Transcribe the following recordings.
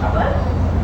Apa?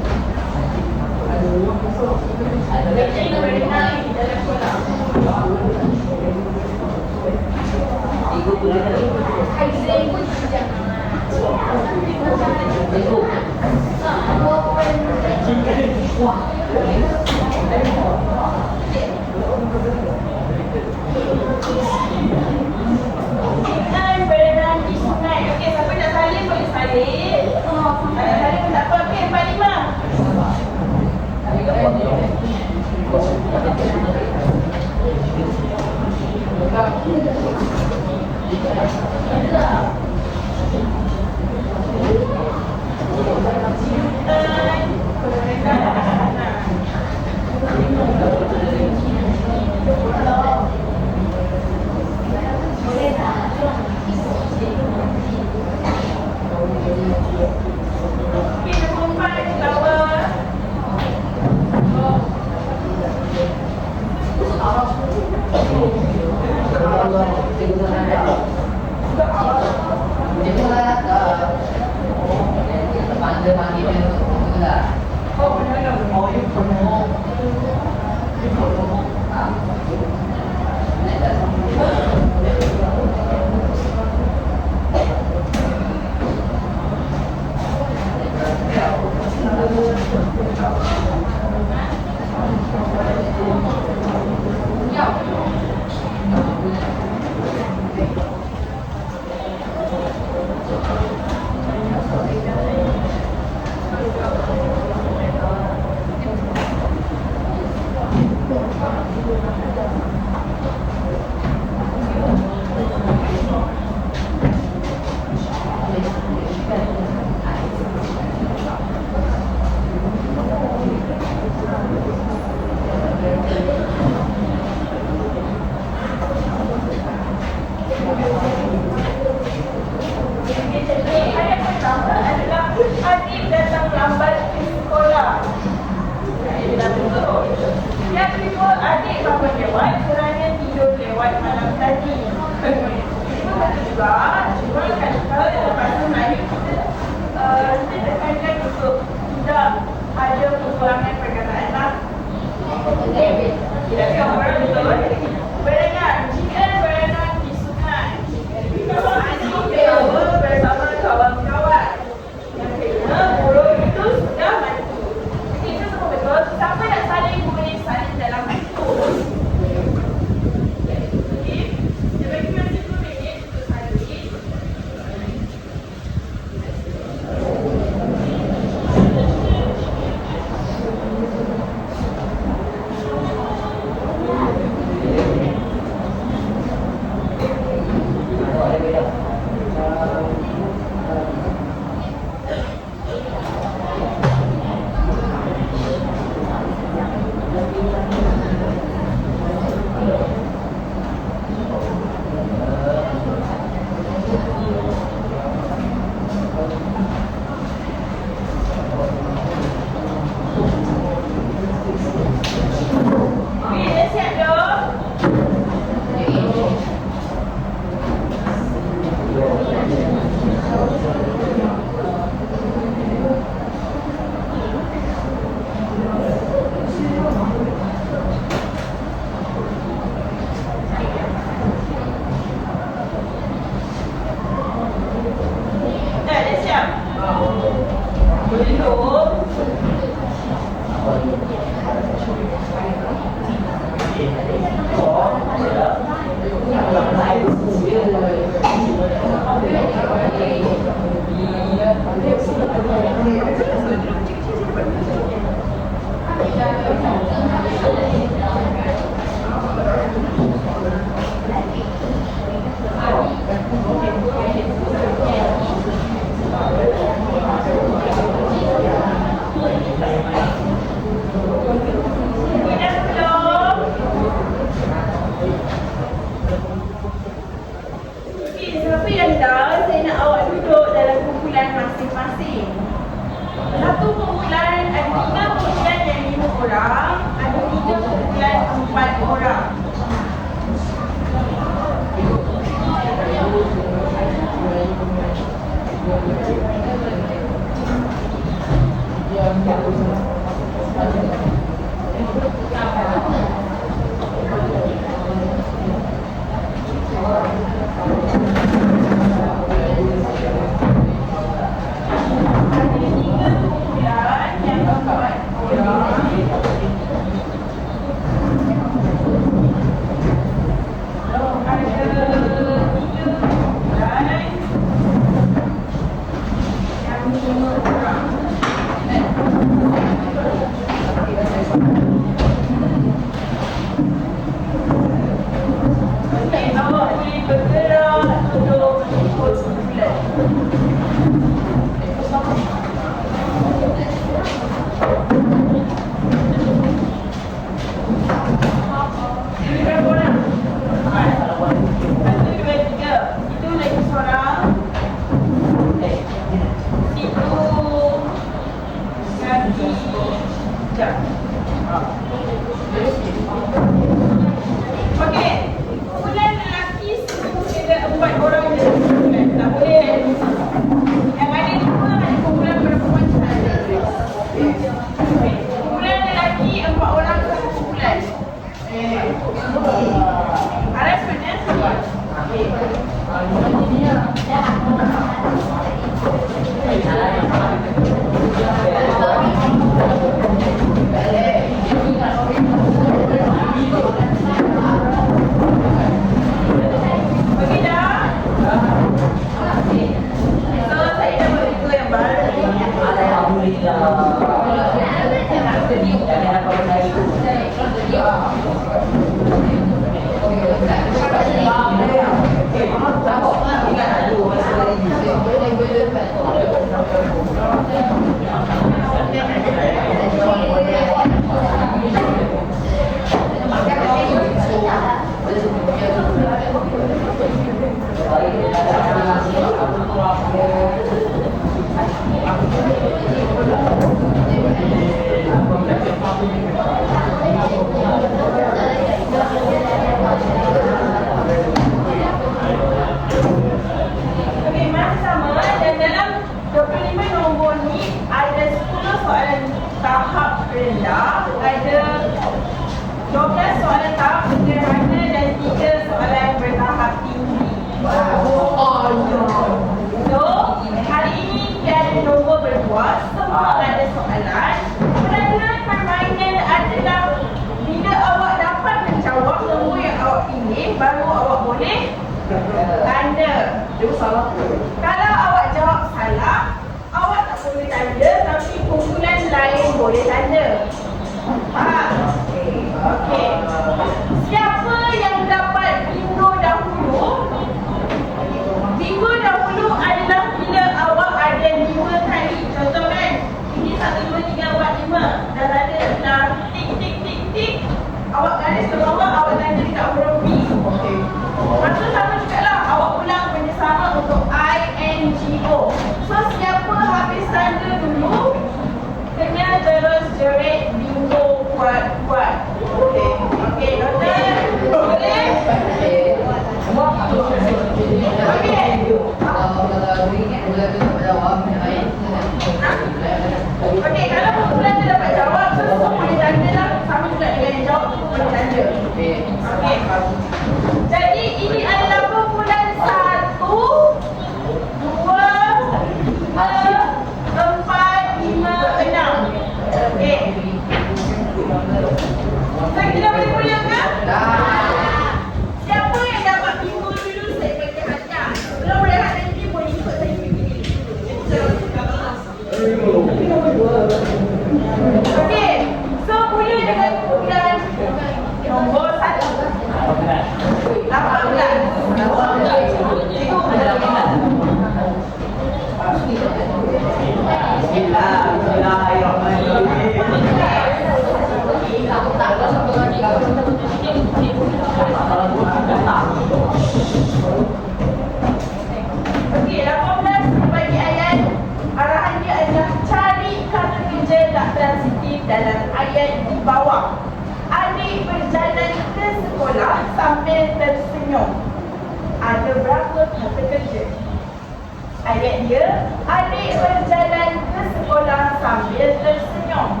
Ayat dia, adik berjalan ke sekolah sambil tersenyum.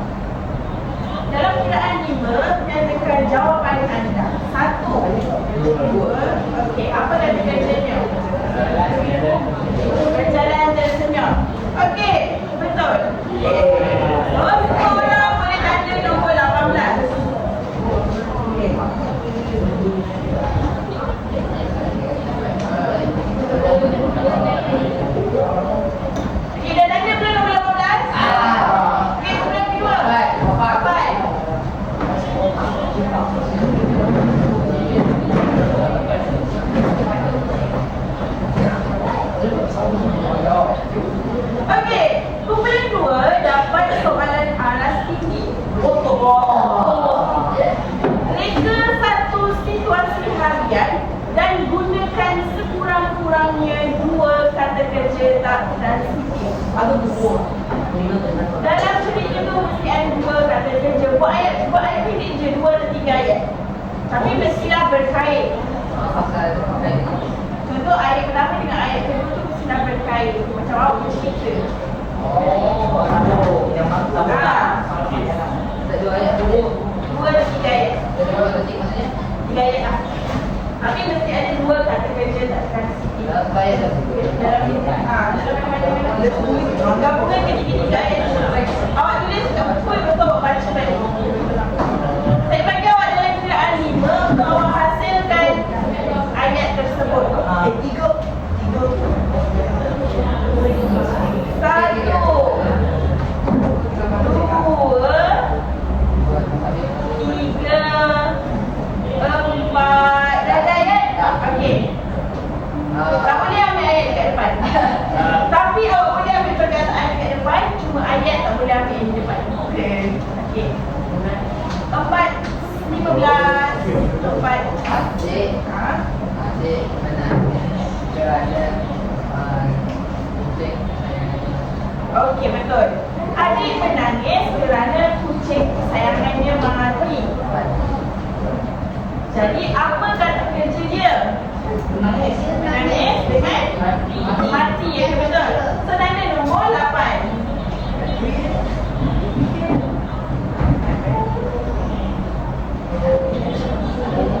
Dalam kiraan 5, nyatakan jawapan anda. 1, 2, okey, apa kata kerjanya? Berjalan tersenyum. Okey, betul. So, semua orang boleh tanda nombor 18. Okey. Okey, dah tanda belum nombor 18? Okey, nombor kedua. Bapak. Okey, kumpulan 2 dapat soalan aras tinggi. Reka satu situasi harian dan gunakan sekurang-kurangnya 2 kata kerja tak transitif. Dalam cerita tu mesti ada 2 kata kerja. Buat ayat pendek je, 2 atau 3 ayat. Tapi mestilah berkait. Contoh ayat pertama dengan ayat kedua tu mestilah berkait. Macam awak cerita. Dua ayat dulu. 2 atau 3 ayat. Dua ketik maksudnya? 3 ayat lah. Tapi mesti ada 2 kata kerja tak transitif. Dalam ayat dah. Dalam gabungan ketiga-tiga ayat tu. Awak tulis kat buku betul awak baca balik. Saya bagi awak dalam kiraan 5 untuk awak hasilkan ayat tersebut. Tiga. 1, 2, 3, 4. Dah ada ayat? Okey. Tak boleh ambil ayat dekat depan. Tapi awak boleh ambil perkataan dekat depan, cuma ayat tak boleh ambil di depan. Okey. 4, 15. 4. Adik menangis kerana kucing. Okey, betul. Adik menangis kerana kucing kesayangannya mati. Jadi apa kata kerja dia? Menangis dengan mati, ya betul. So tanda nombor 8.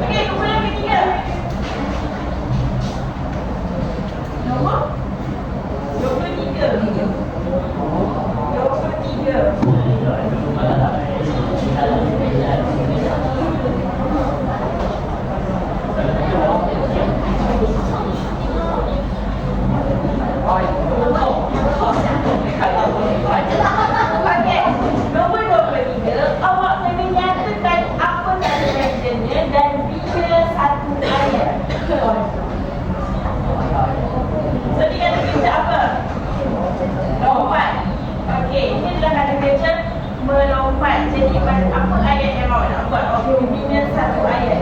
Okey, kumpulan ketiga. Nombor 23. 23. Okey, nombor 23, awak kena nyatakan apa kata kerjanya dan bila satu ayat. So, dia kata kerja apa? Lompat. Okey, ini adalah kata kerja melompat. Jadi, apa ayat yang awak nak buat? Okey, bila satu ayat.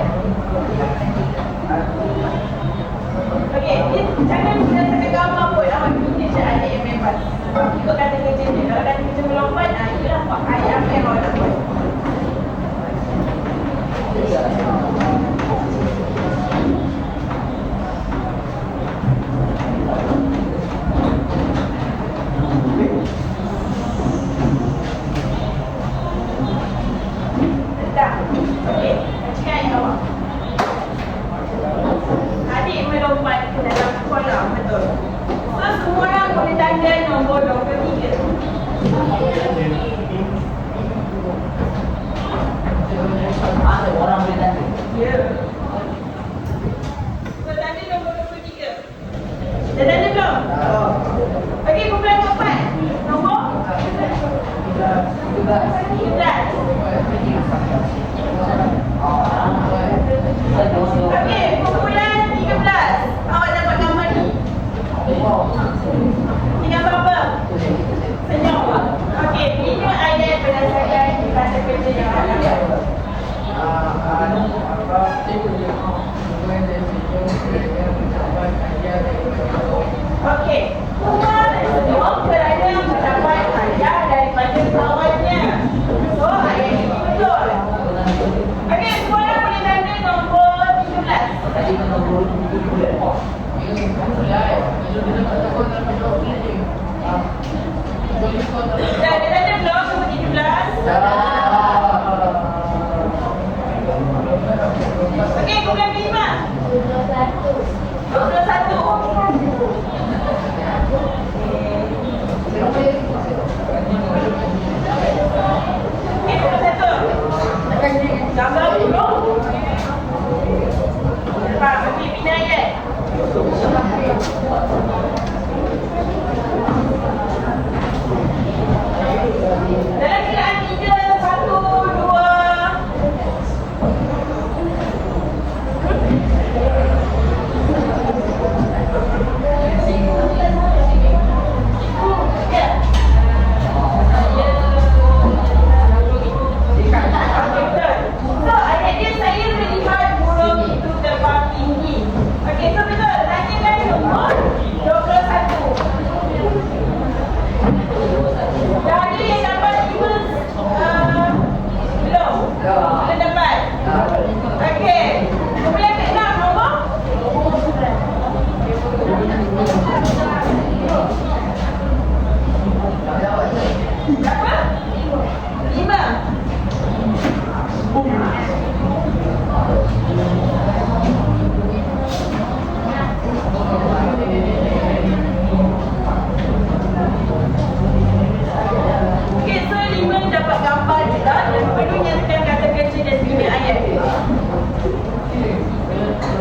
Okey, jangan berdasarkan gambar pun. Awak bina je ayat yang bebas. Ikut kata kerja dia. Kalau kata kerja melompat, itulah ayat apa yang awak nak buat. Okey, cakap ayat awak. Adik melompat ke dalam kolam, betul. So, semua orang boleh tanda nombor 23. Ada orang boleh tanda. Ya. So, tanda nombor 23. Dah tanda belum? Okey, kumpulan keempat. Nombor? 13. Okey, kumpulan 13. Awak dapat gambar ni. Ini gambar apa? Senyum. Okey, bina ayat berdasarkan kata kerja yang awak dapat. Okey, semua senyum kerana mendapat hadiah daripada kawannya. So, ayat ini betul. Okey, semua orang boleh tanda nombor 13. Tadi nombor 17. Dah ada belum nombor 17? Okey, kumpulan kelima. 21. Okey, kumpulan 1. Gambar dulu. Lepas, pergi bina ayat. Dalam kiraan 3, 1, 2. So, ayat dia saya melihat burung itu terbang tinggi. Okey, so betul. Tanyakan nombor 21. Dah ada yang dapat 5 belum? Belum dapat? Okey. Kumpulan ke-6 nombor? Berapa? 5. Okey, so 5 dapat gambar juga dan perlu nyatakan kata kerja dan bina ayat.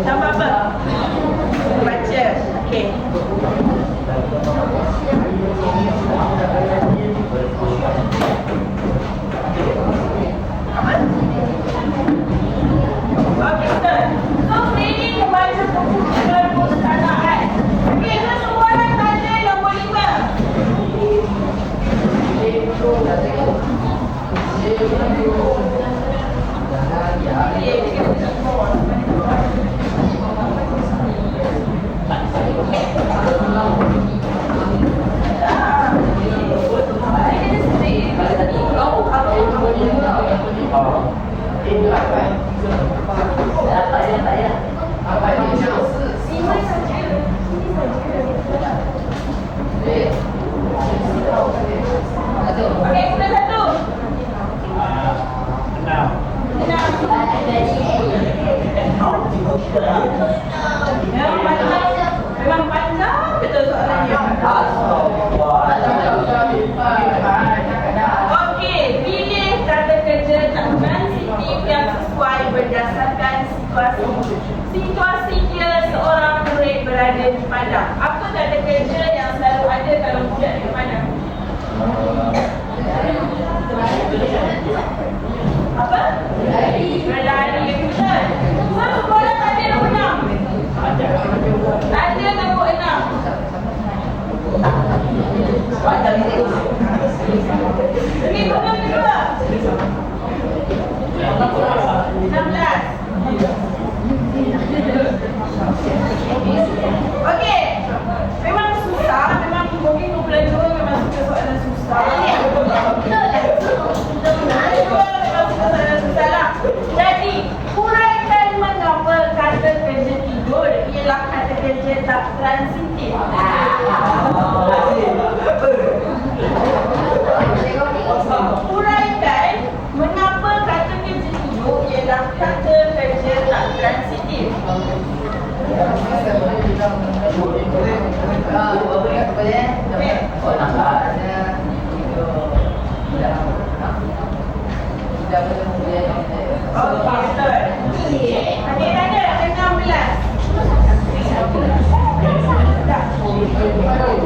Tambah apa? Baca. Okey. Apa? Okey, betul. So, training membaca buku kemustaraan. Okey, so semua orang tanda nombor 5. Okey, kumpulan 1. 6. Memang panjang betul soalannya. Okey, pilih kata kerja tak transitif yang sesuai berdasarkan situasi dia seorang murid berada di padang. Apa kata kerja yang selalu ada kalau budak di padang? Apa? Berlari. Betul. So, semua orang ada nombor 6. Ada nombor 6. Okey, nombor kedua. 16. Okey. Memang susah, memang mungkin kumpulan 2 memang suka soalan susah. Jadi, huraikan mengapa kata kerja tidur ialah kata kerja tak transitif. Huraikan mengapa kata kerja tidur ialah kata kerja tak transitif. Okey, betul. Okey, tanda 16.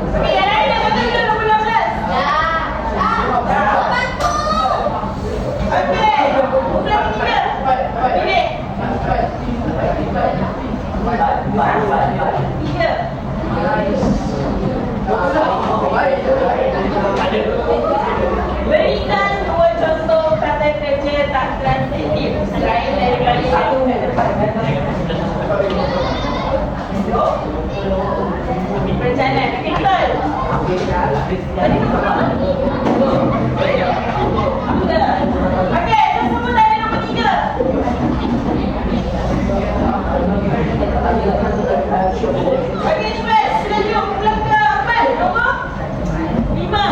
Okey, yang lain dah betul ke nombor 16? Okey, kumpulan 3. Pilih. 3. Berikan 2 contoh kata kerja tak transitif selain daripada satu ke depan. Perencanaan. Okey, betul? Tadi betul? Okey, so semua tanda nombor 3. Okey, cepat. Sila tengok kumpulan ke-4. Nombor 5.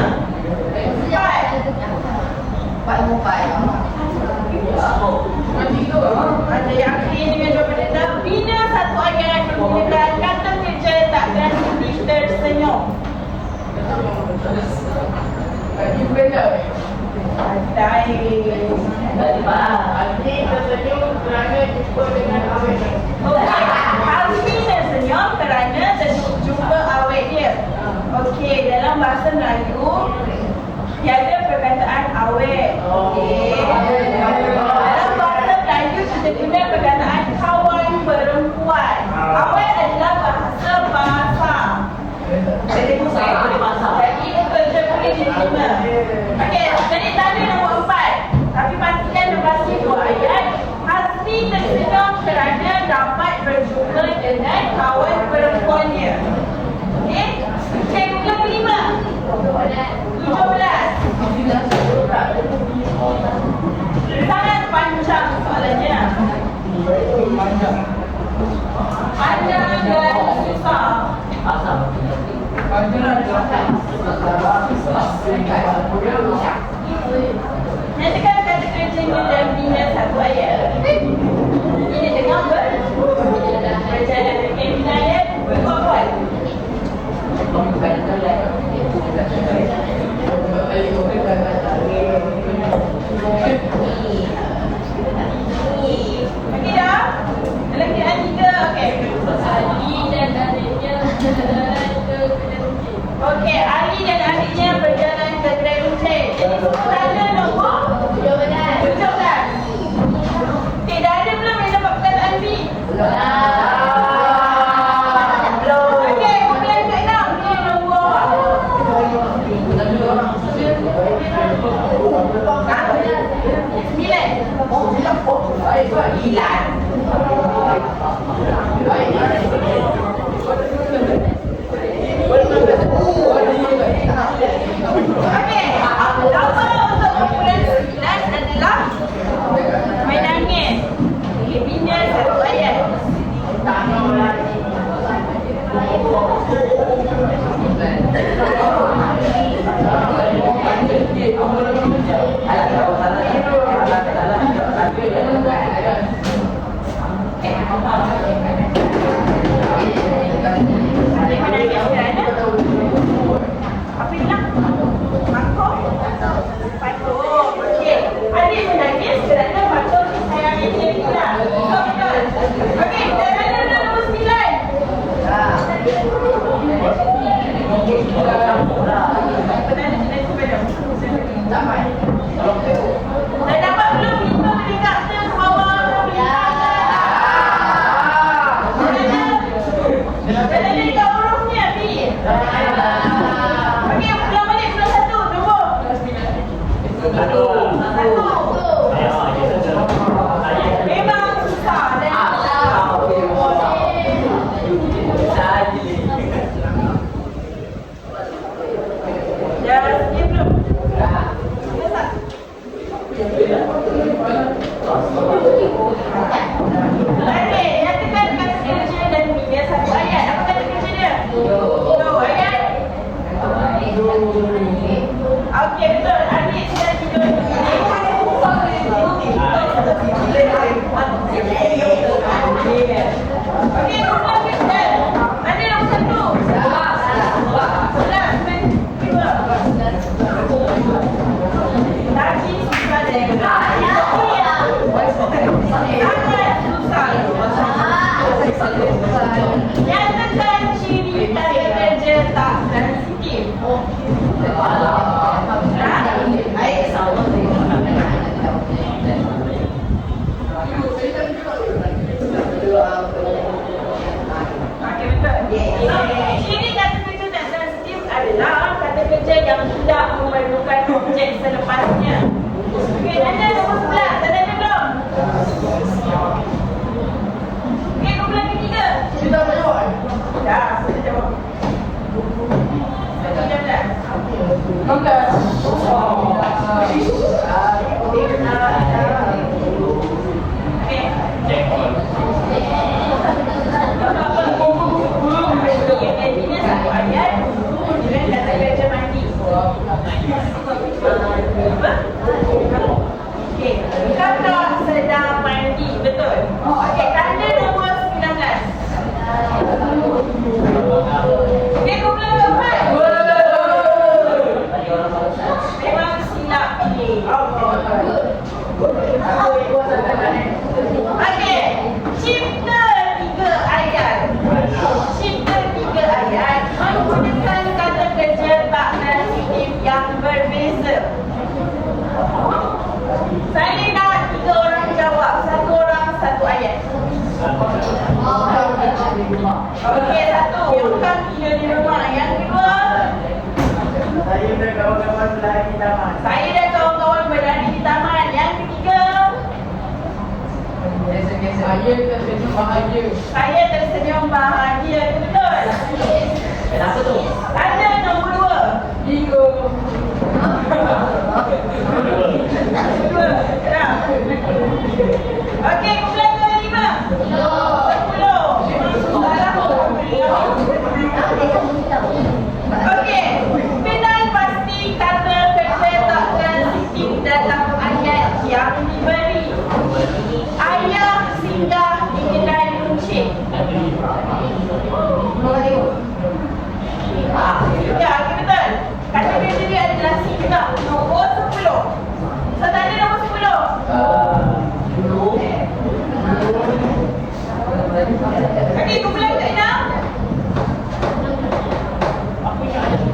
Dari mana? Okey, Hazmi tersenyum kerana terjumpa awet dia. Okey, dalam bahasa Melayu tiada perkataan awet. Okey. Dalam bahasa Melayu kita guna perkataan kawan perempuan. Awet adalah bahasa pasar. Jadi kerja boleh diterima. Okey, jadi tanda nombor 4. Tapi pastikan lepas itu ayat Hazmi tersenyum kerana dapat berjumpa dengan kawan perempuannya. Okey, yang kelima 17. Sangat panjang soalannya. Panjang dan susah. Nyatakan kata kerja dan bina satu ayat. Ini dengan berjalan dengan bina ayat berkuat. Okey dah? Dalam kiraan 3, okey. Ali dan adiknya berjalan ke kedai runcing. Okey, Ali dan adiknya berjalan ke kedai runcing. Jadi semua tanda nombor 17. Tidak ada belum yang dapat perkataan B? Okey, kemudian ke-6. Ini nombor 9. Okey, nombor untuk kumpulan 9 adalah main angin. Bina satu ayat. Apa bilang? Mangkuk? Patung. Okey. Adik menangis kerana patung kesayangan dia hilang. Betul. Okey, dan ada nombor 9. Dah dapat belum kita meningkat ke bawah? Dah dekat hurufnya, B. Okey, pulang balik pulang 1. Nombor 1. Memang susah dan dah sikit belum? Dah tak? Okey, nyatakan kata kerja dan bina satu ayat. Apa kata kerja dia? Ayat? Okey, betul. Adik sudah tidur di sini. Okey, nombor kita. Mana nombor 1? Tadi susah dia. Sangat susah. Nyatakan ciri kata kerja tak sensitif. Okey, betul. Ciri kata kerja tak sensitif adalah kata kerja yang tidak memerlukan objek selepasnya. Okey, tanda nombor 11. Tanda ada belum? Okey, kumpulan ketiga. Dah, saya jawab. 19. Kakak sedang mandi. Betul. Okey, tanda nombor 19. Okey, kumpulan keempat. kerja tak transitif yang berbeza? Saya nak 3 orang jawab. 1 orang 1 ayat. Okey, 1. Yang bukan tinggal di rumah. Yang kedua, Saya dan kawan-kawan berlari di taman. saya dan kawan-kawan berlari di taman. Yang ketiga, saya tersenyum bahagia. Betul? Kenapa tu? Tanda nombor 2. Okey, kumpulan ke-5. 10. Okey, kenal pasti kata kerja tak transitif dalam ayat yang diberi. Ayah singgah di kedai runcit. Ya, okey betul. Kata kerja dia adalah singgah. Nombor 10. So, tanda nombor 10. Okey, kumpulan ke-6.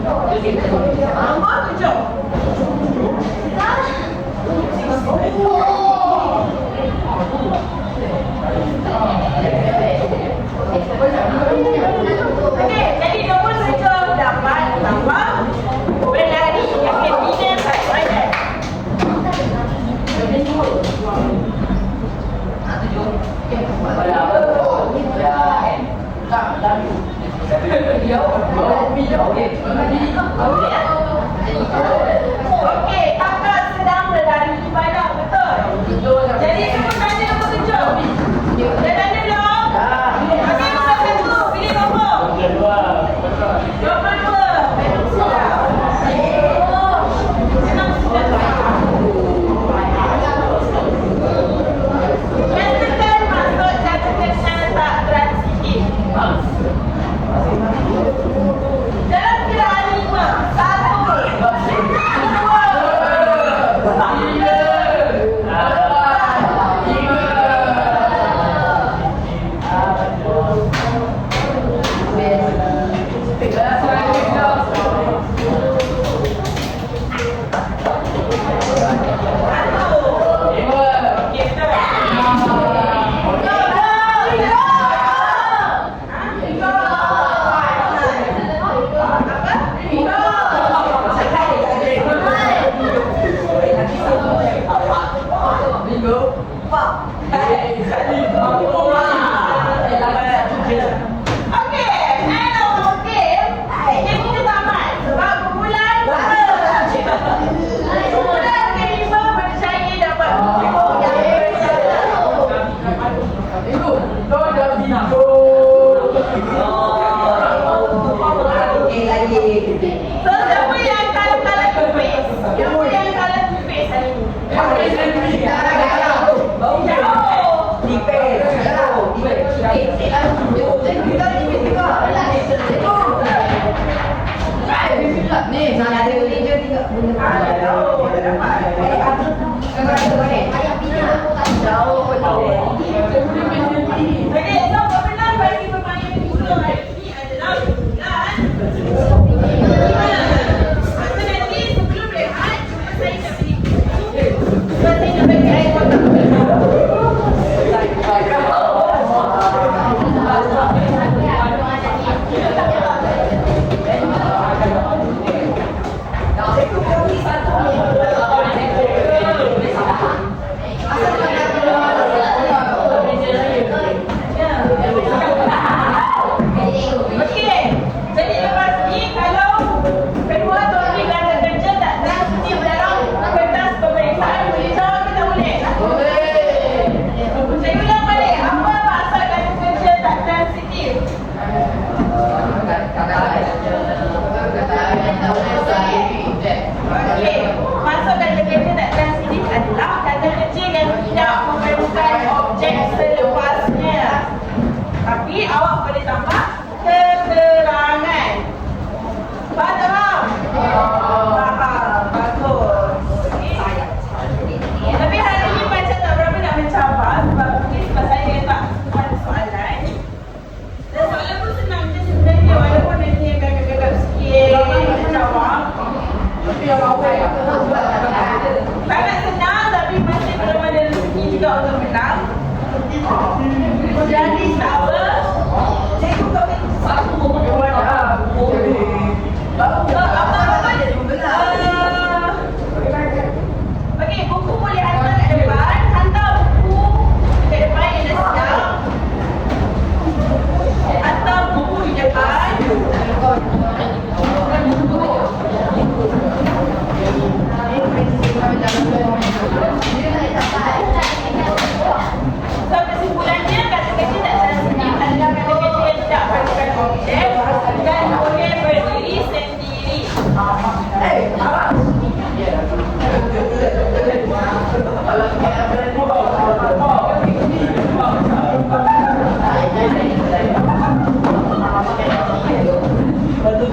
Nombor 7. Okey, jadi nombor 7 dapat tambah berlari. Okey, bina satu ayat. Okey, kakak sedang berlari di padang, betul? Jadi sebut tanda nombor 7. Dah tanda belum? Okey, nombor 1. Pilih nombor. Nombor 2. Memang sudah. Memang sudah. Nyatakan maksud kata kerja tak transitif. Dalam kiraan 5. 1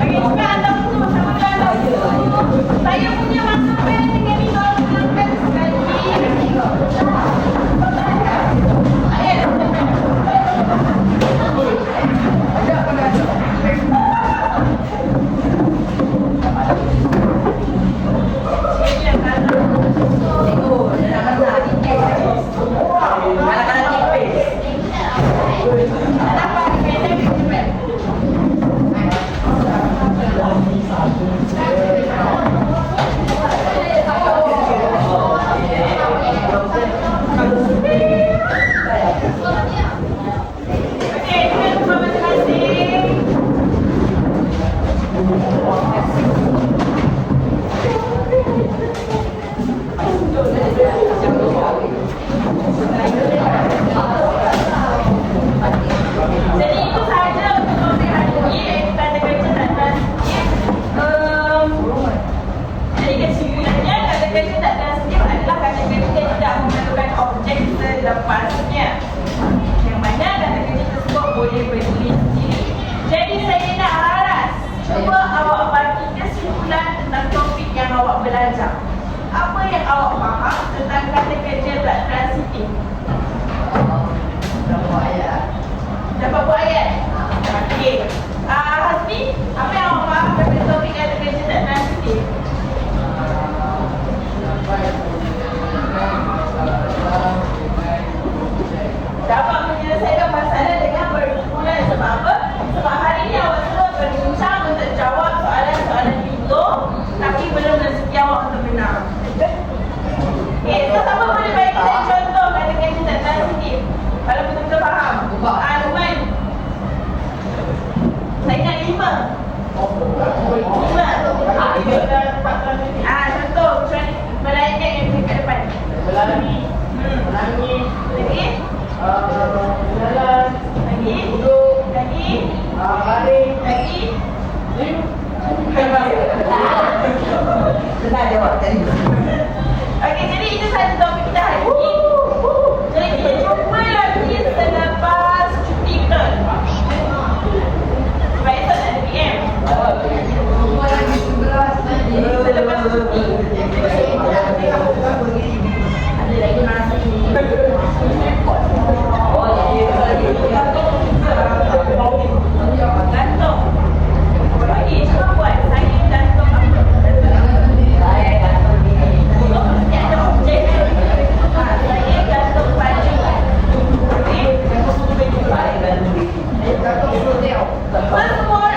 Okey, sekarang anda semua sama dalam. Saya punya masa pen dengan ni kalau gunakan sekali. Okey, terima kasih. Jadi itu sahaja untuk topik hari ini. Kita ada catatan jadi kesimpulannya kata-kata tak transitif adalah kata-kata yang tidak memerlukan objek selepasnya, yang mana kata-kata tersebut boleh berdiri sendiri. Jadi saya nak harap cuba awak bagi kesimpulan tentang topik yang awak belajar. Apa yang awak faham tentang kata-kata tak transitif? Dapat buat ayat? Okey. Hasbi, apa yang awak faham tentang topik kata-kata tak transitif? Dapat menyelesaikan masalah dengan berkumpulan. Sebab apa? Sebab hari ini awak semua berbincang untuk jawab soalan-soalan itu, tapi belum rezeki awak untuk benar. Okay, sama boleh bagi saya contoh kata-kata tak transitif kalau betul-betul faham. Luman, saya ingat 5. Contoh macam melainkan yang dekat depan. Melalui, melalui, Lagi? jalan, Lagi? duduk, Lagi? baring, Lagi? Senang jawab tadi. Okey, jadi itu sahaja topik kita hari ini. Jadi kita jumpa lagi selepas cuti kita. Sebab esok tak ada PM. Selepas cuti. Ada lagi masa ini. Gantung. Okey, cuba buat. Saya gantung apa? Saya gantung ni. Oh, mesti ada objek. Saya gantung baju. Okey? Gantung baju. Saya gantung ni. Semua